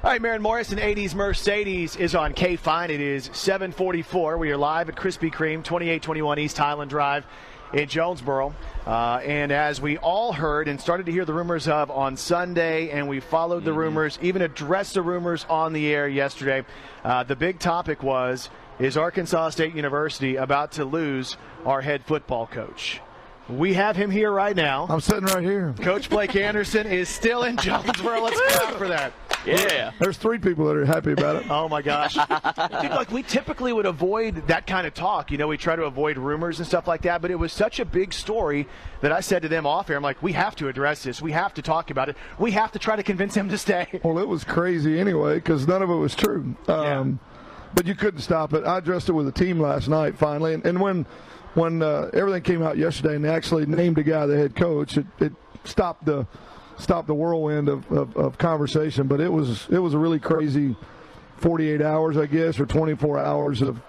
All right, Maren Morris and 80s Mercedes is on KFIN. It is 7:44. We are live at Krispy Kreme, 2821 East Highland Drive in Jonesboro. And as we all heard and started to hear the rumors of on Sunday, and we followed the rumors, even addressed the rumors on the air yesterday, the big topic was, is Arkansas State University about to lose our head football coach? We have him here right now. I'm sitting right here. Coach Blake Anderson is still in Jonesboro. Let's clap for that. Yeah. There's 3 people that are happy about it. Oh, my gosh. Dude, like, we typically would avoid that kind of talk. You know, we try to avoid rumors and stuff like that, but it was such a big story that I said to them off air, I'm like, we have to address this. We have to talk about it. We have to try to convince him to stay. Well, it was crazy anyway because none of it was true. But you couldn't stop it. I addressed it with the team last night finally, and when everything came out yesterday and they actually named a guy the head coach, it stopped the whirlwind of conversation. But it was a really crazy 48 hours, I guess, or 24 hours of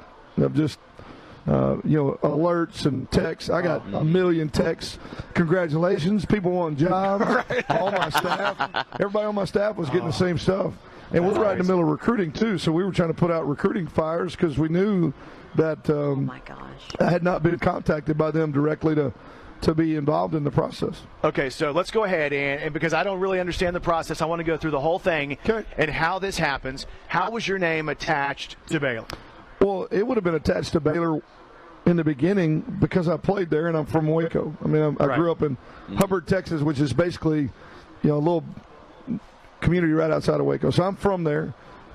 just alerts and texts. I got a million texts. Congratulations, people want jobs. Right. All my staff, everybody on my staff was getting the same stuff. And we're right in the middle of recruiting too, so we were trying to put out recruiting fires because we knew that oh my gosh. I had not been contacted by them directly to be involved in the process. Okay, so let's go ahead, and because I don't really understand the process, I want to go through the whole thing and how this happens. How was your name attached to Baylor? Well, it would have been attached to Baylor in the beginning because I played there and I'm from Waco. I mean, I grew up in Hubbard, Texas, which is basically, a little community right outside of Waco. So I'm from there.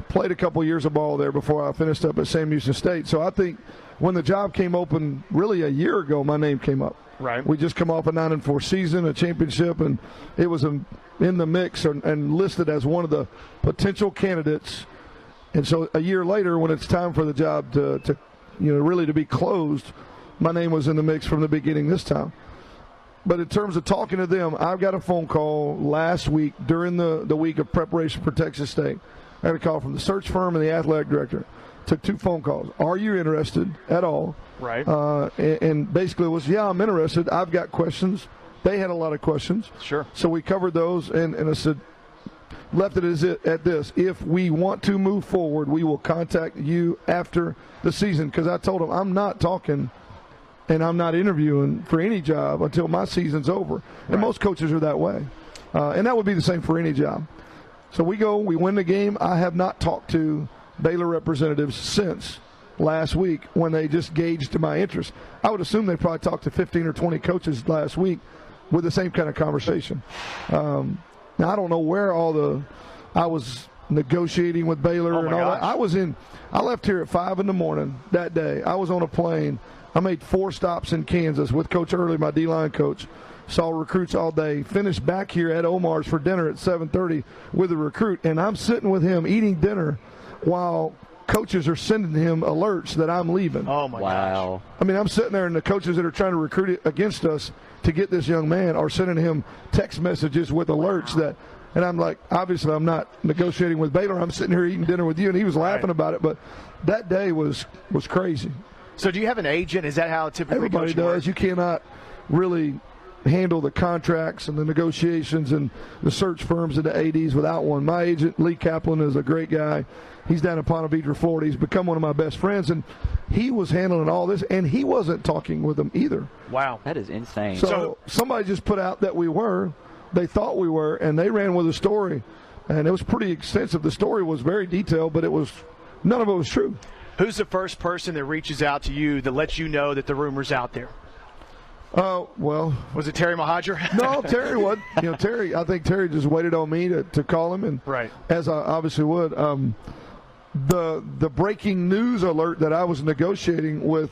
Played a couple years of ball there before I finished up at Sam Houston State. So I think when the job came open really a year ago, my name came up. Right. We just come off a 9-4 season, a championship, and it was in the mix and listed as one of the potential candidates. And so a year later, when it's time for the job to really to be closed, my name was in the mix from the beginning this time. But in terms of talking to them, I've got a phone call last week during the week of preparation for Texas State. I had a call from the search firm and the athletic director. Took 2 phone calls. Are you interested at all? Right. And basically it was, yeah, I'm interested. I've got questions. They had a lot of questions. Sure. So we covered those, and I said, left it at this. If we want to move forward, we will contact you after the season. Because I told them I'm not talking and I'm not interviewing for any job until my season's over. Right. And most coaches are that way. And that would be the same for any job. So we win the game. I have not talked to Baylor representatives since last week when they just gauged my interest. I would assume they probably talked to 15 or 20 coaches last week with the same kind of conversation. Now, I don't know where I was negotiating with Baylor and all that. I left here at 5 in the morning that day. I was on a plane. I made 4 stops in Kansas with Coach Early, my D-line coach. Saw recruits all day. Finished back here at Omar's for dinner at 7:30 with a recruit. And I'm sitting with him eating dinner while coaches are sending him alerts that I'm leaving. Oh, my gosh. I mean, I'm sitting there, and the coaches that are trying to recruit it against us to get this young man are sending him text messages with alerts that – and I'm like, obviously I'm not negotiating with Baylor. I'm sitting here eating dinner with you, and he was laughing about it. But that day was crazy. So do you have an agent? Is that how it typically Everybody does. Works? You cannot really handle the contracts and the negotiations and the search firms and the ADs without one. My agent, Lee Kaplan, is a great guy. He's down in Ponte Vedra, Florida. He's become one of my best friends, and he was handling all this, and he wasn't talking with them either. Wow. That is insane. So somebody just put out that we were. They thought we were, and they ran with a story, and it was pretty extensive. The story was very detailed, but none of it was true. Who's the first person that reaches out to you that lets you know that the rumor's out there? Well, was it Terry Mohajir? No, Terry wasn't. Terry. I think Terry just waited on me to call him, and right, as I obviously would. The breaking news alert that I was negotiating with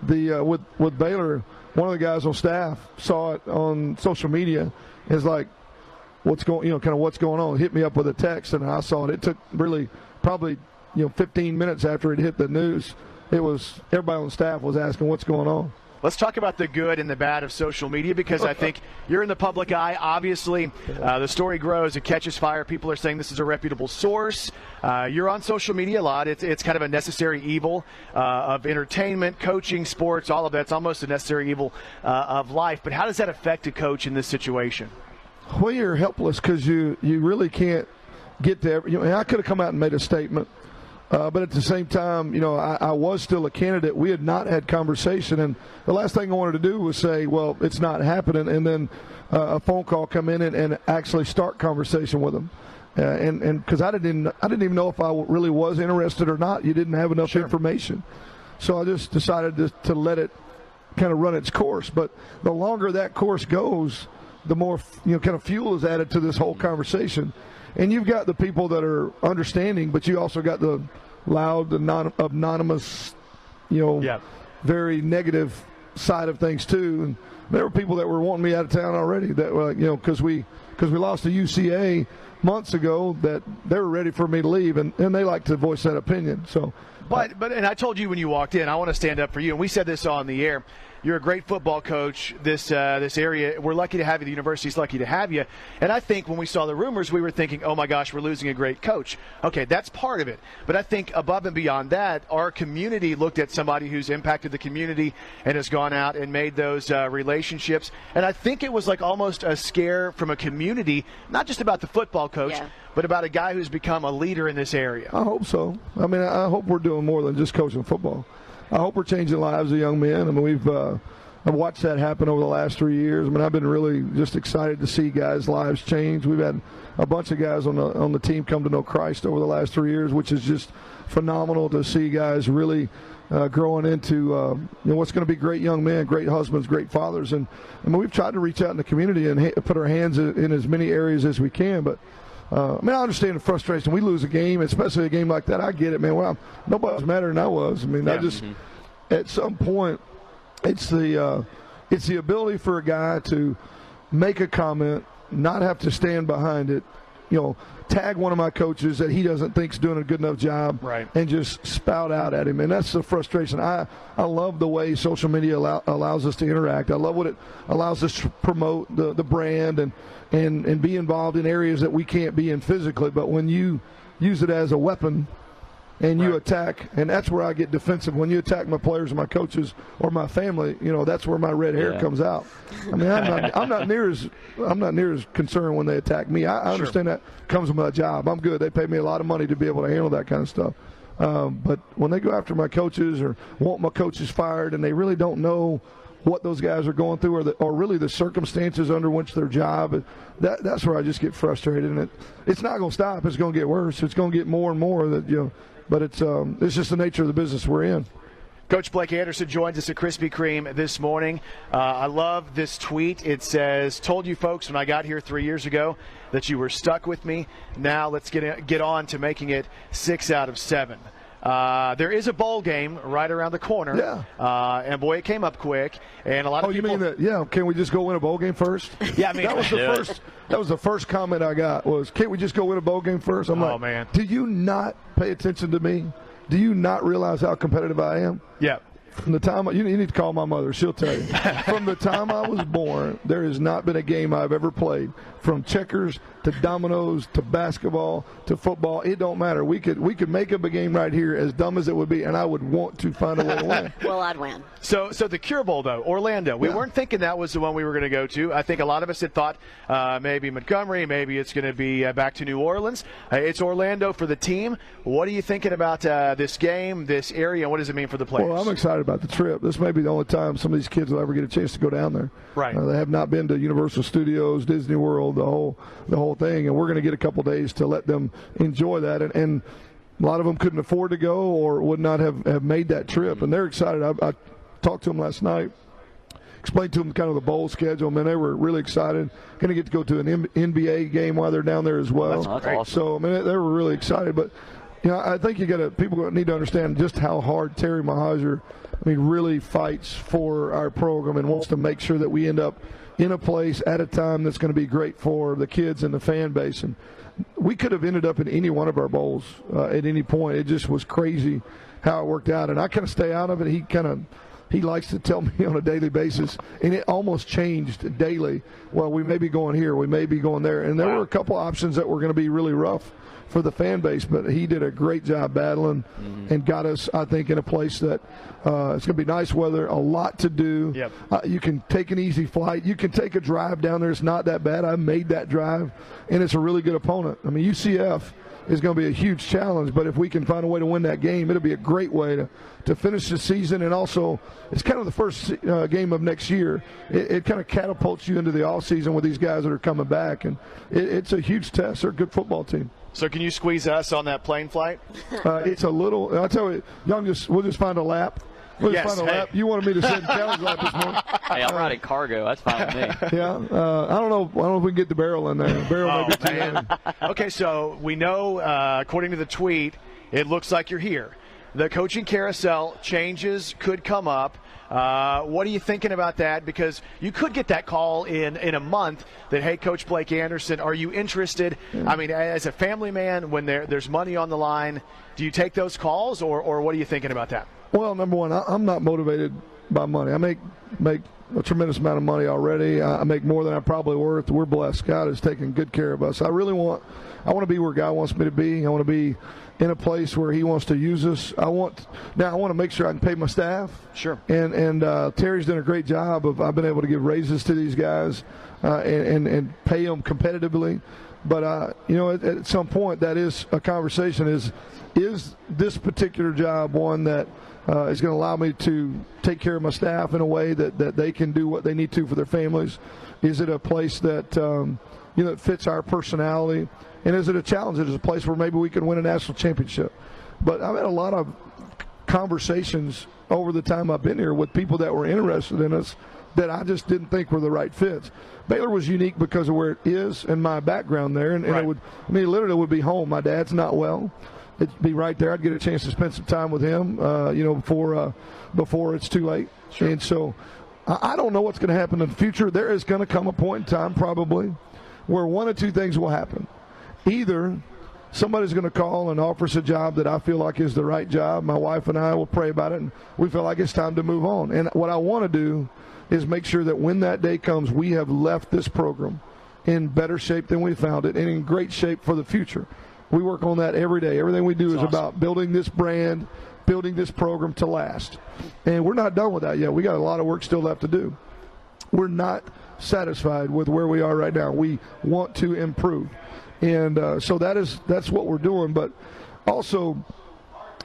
with Baylor, one of the guys on staff saw it on social media. Is like, what's going on? Hit me up with a text, and I saw it. It took really probably 15 minutes after it hit the news. It was everybody on staff was asking what's going on. Let's talk about the good and the bad of social media, because I think you're in the public eye. Obviously, the story grows. It catches fire. People are saying this is a reputable source. You're on social media a lot. It's kind of a necessary evil of entertainment, coaching, sports, all of that. It's almost a necessary evil of life. But how does that affect a coach in this situation? Well, you're helpless because you really can't. get to I could have come out and made a statement. But at the same time, I was still a candidate. We had not had conversation, and the last thing I wanted to do was say, well, it's not happening, and then a phone call come in and actually start conversation with them. And because I didn't even know if I really was interested or not. You didn't have enough information. So I just decided to let it kind of run its course. But the longer that course goes, the more kind of fuel is added to this whole conversation. And you've got the people that are understanding, but you also got the loud, anonymous, very negative side of things too. And there were people that were wanting me out of town already. That because we lost to UCA months ago, that they were ready for me to leave, and they like to voice that opinion. So. But and I told you when you walked in, I want to stand up for you, and we said this on the air. You're a great football coach. This area, we're lucky to have you. The university's lucky to have you. And I think when we saw the rumors, we were thinking, oh, my gosh, we're losing a great coach. Okay, that's part of it. But I think above and beyond that, our community looked at somebody who's impacted the community and has gone out and made those relationships. And I think it was like almost a scare from a community, not just about the football coach, but about a guy who's become a leader in this area. I hope so. I mean, I hope we're doing more than just coaching football. I hope we're changing lives of young men. I mean, I've watched that happen over the last 3 years. I mean, I've been really just excited to see guys' lives change. We've had a bunch of guys on the team come to know Christ over the last 3 years, which is just phenomenal to see guys really growing into what's going to be great young men, great husbands, great fathers. And I mean, we've tried to reach out in the community and put our hands in as many areas as we can, but I mean, I understand the frustration. We lose a game, especially a game like that. I get it, man. Well, nobody was madder than I was. I mean, at some point, it's the ability for a guy to make a comment, not have to stand behind it, tag one of my coaches that he doesn't think's doing a good enough job, and just spout out at him. And that's the frustration. I love the way social media allows us to interact. I love what it allows us to promote the brand and be involved in areas that we can't be in physically. But when you use it as a weapon and you attack, and that's where I get defensive. When you attack my players or my coaches or my family, that's where my red hair comes out. I mean, I'm not near as concerned when they attack me. I understand that comes with my job. I'm good. They pay me a lot of money to be able to handle that kind of stuff. But when they go after my coaches or want my coaches fired and they really don't know what those guys are going through or really the circumstances under which their job, that's where I just get frustrated. And it's not going to stop. It's going to get worse. It's going to get more and more but it's just the nature of the business we're in. Coach Blake Anderson joins us at Krispy Kreme this morning. I love this tweet. It says, told you folks when I got here 3 years ago that you were stuck with me. Now let's get on to making it 6 out of 7. There is a bowl game right around the corner. Yeah. And boy, it came up quick. And a lot of people. You mean that? Yeah. Can we just go win a bowl game first? Yeah. I mean, that was the first comment I got was, can't we just go win a bowl game first? I'm like, man. Do you not pay attention to me? Do you not realize how competitive I am? Yeah. From the time you need to call my mother, she'll tell you. From the time I was born, there has not been a game I've ever played, from checkers to dominoes to basketball to football. It don't matter. We could make up a game right here, as dumb as it would be, and I would want to find a way to win. Well, I'd win. So the Cure Bowl, though, Orlando. We weren't thinking that was the one we were going to go to. I think a lot of us had thought maybe Montgomery, maybe it's going to be back to New Orleans. It's Orlando for the team. What are you thinking about this game, this area, and what does it mean for the players? Well, I'm excited about the trip. This may be the only time some of these kids will ever get a chance to go down there. Right. They have not been to Universal Studios, Disney World, the whole thing, and we're going to get a couple days to let them enjoy that. And a lot of them couldn't afford to go or would not have made that trip, and they're excited. I talked to them last night, explained to them kind of the bowl schedule. Man, they were really excited. Going to get to go to an NBA game while they're down there as well. That's awesome. So, I mean, they were really excited. But, I think people need to understand just how hard Terry Mahajer, really fights for our program and wants to make sure that we end up in a place at a time that's going to be great for the kids and the fan base. And we could have ended up in any one of our bowls at any point. It just was crazy how it worked out. And I kind of stay out of it. He he likes to tell me on a daily basis, and it almost changed daily. Well, we may be going here, we may be going there, and there were a couple options that were going to be really rough for the fan base, but he did a great job battling and got us, I think, in a place that it's going to be nice weather, a lot to do. Yep. You can take an easy flight. You can take a drive down there. It's not that bad. I made that drive, and it's a really good opponent. I mean, UCF is going to be a huge challenge, but if we can find a way to win that game, it'll be a great way to finish the season. And also, it's kind of the first game of next year. It kind of catapults you into the offseason with these guys that are coming back, and it's a huge test. They're a good football team. So can you squeeze us on that plane flight? It's a little. I'll tell you, we'll just find a lap. We'll just find a lap. You wanted me to sit in Kelly's lap this morning. Hey, I'm riding cargo. That's fine with me. Yeah. I don't know if we can get the barrel in there. The barrel may be too heavy. Okay, so we know, according to the tweet, it looks like you're here. The coaching carousel changes could come up. What are you thinking about that? Because you could get that call in a month that, hey, Coach Blake Anderson, are you interested? Yeah. I mean, as a family man, when there's money on the line, do you take those calls, or what are you thinking about that? Well, number one, I'm not motivated by money. I make a tremendous amount of money already. I make more than I'm probably worth. We're blessed. God is taking good care of us. I want to be where God wants me to be. I want to be in a place where He wants to use us. I want to make sure I can pay my staff. Sure. And Terry's done a great job of. I've been able to give raises to these guys and pay them competitively. But at some point, that is a conversation. Is this particular job one that is going to allow me to take care of my staff in a way that they can do what they need to for their families? Is it a place that that fits our personality? And is it a challenge? Is it a place where maybe we can win a national championship? But I've had a lot of conversations over the time I've been here with people that were interested in us that I just didn't think were the right fits. Baylor was unique because of where it is and my background there, and it literally would be home. My dad's not well. It'd be right there. I'd get a chance to spend some time with him, before it's too late. Sure. And so I don't know what's going to happen in the future. There is going to come a point in time probably where one of two things will happen. Either somebody's going to call and offer us a job that I feel like is the right job. My wife and I will pray about it, and we feel like it's time to move on. And what I want to do is make sure that when that day comes, we have left this program in better shape than we found it and in great shape for the future. We work on that every day. Everything we do is about building this brand, building this program to last. And we're not done with that yet. We got a lot of work still left to do. We're not satisfied with where we are right now. We want to improve. And so that's what we're doing. But also,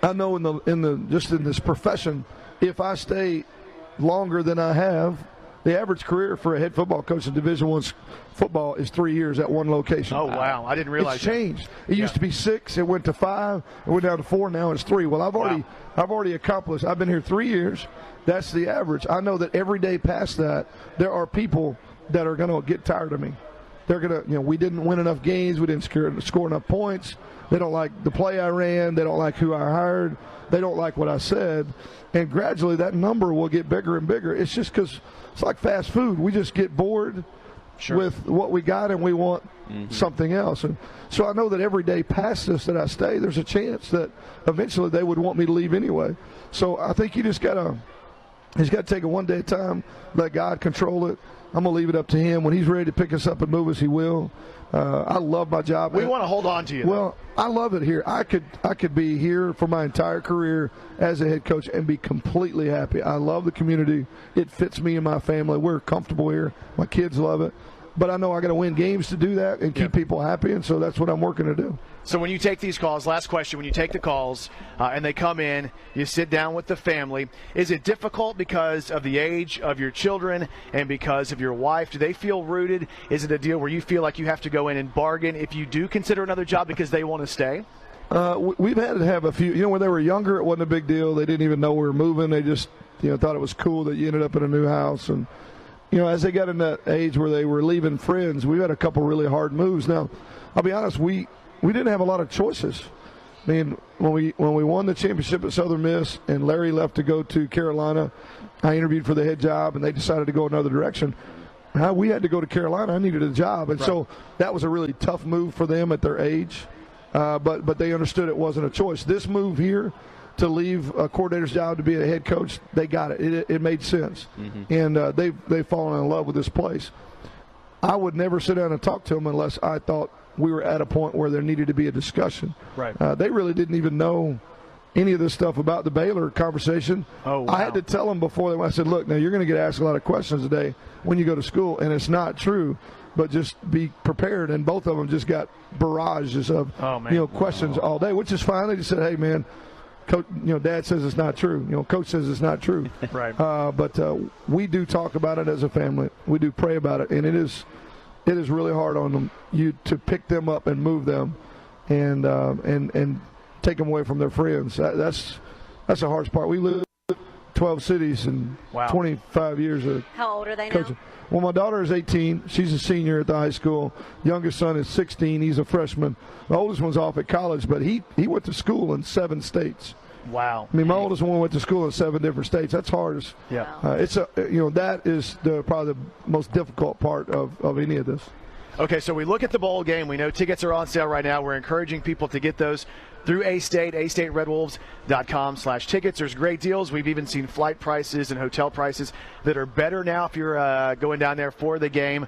I know in this profession, if I stay longer than I have, the average career for a head football coach in Division I football is 3 years at one location. Oh, wow. I didn't realize it's changed. It used to be 6. It went to 5. It went down to 4. Now it's 3. Well, I've already accomplished. I've been here 3 years. That's the average. I know that every day past that, there are people that are going to get tired of me. They're going to, we didn't win enough games. We didn't score enough points. They don't like the play I ran. They don't like who I hired. They don't like what I said. And gradually that number will get bigger and bigger. It's just because it's like fast food. We just get bored with what we got and we want something else. And so I know that every day past this that I stay, there's a chance that eventually they would want me to leave anyway. So I think you just got to take it one day at a time, let God control it. I'm going to leave it up to Him. When He's ready to pick us up and move us, He will. I love my job. We want to hold on to you. Well, I love it here. I could be here for my entire career as a head coach and be completely happy. I love the community. It fits me and my family. We're comfortable here. My kids love it. But I know I got to win games to do that and keep people happy, and so that's what I'm working to do. So when you take these calls, last question, when you take the calls and they come in, you sit down with the family, is it difficult because of the age of your children and because of your wife? Do they feel rooted? Is it a deal where you feel like you have to go in and bargain if you do consider another job because they want to stay? We've had to have a few. When they were younger, it wasn't a big deal. They didn't even know we were moving. They just thought it was cool that you ended up in a new house. And as they got in that age where they were leaving friends, we had a couple really hard moves. Now, I'll be honest, we didn't have a lot of choices. I mean, when we won the championship at Southern Miss and Larry left to go to Carolina, I interviewed for the head job and they decided to go another direction. We had to go to Carolina. I needed a job. And so that was a really tough move for them at their age. But they understood it wasn't a choice. This move here to leave a coordinator's job to be a head coach, they got it. It made sense. And they've fallen in love with this place. I would never sit down and talk to them unless I thought we were at a point where there needed to be a discussion. Right. They really didn't even know any of this stuff about the Baylor conversation. Oh, wow. I had to tell them before they went. I said, look, now you're going to get asked a lot of questions today when you go to school, and it's not true, but just be prepared. And both of them just got barrages of questions all day, which is fine. They just said, hey, man, Coach, Dad says it's not true. Coach says it's not true. Right. But we do talk about it as a family. We do pray about it, and it is really hard on them to pick them up and move them, and take them away from their friends. That's the hardest part. We live 12 cities and 25 years of How old are they coaching. now? Well, my daughter is 18. She's a senior at the high school. Youngest son is 16. He's a freshman. The oldest one's off at college, but he went to school in 7 states. Wow. I mean, my oldest one went to school in 7 different states. That's hard. Yeah. That is probably the most difficult part of any of this. Okay, so we look at the bowl game. We know tickets are on sale right now. We're encouraging people to get those through A-State, astateredwolves.com/tickets. There's great deals. We've even seen flight prices and hotel prices that are better now if you're going down there for the game.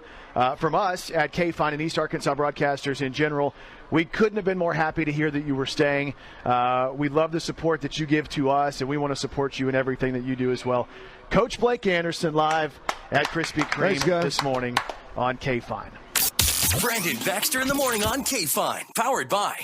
From us at KFIN and East Arkansas Broadcasters in general, we couldn't have been more happy to hear that you were staying. We love the support that you give to us, and we want to support you in everything that you do as well. Coach Blake Anderson live at Krispy Kreme this morning on KFIN. Brandon Baxter in the morning on KFIN, powered by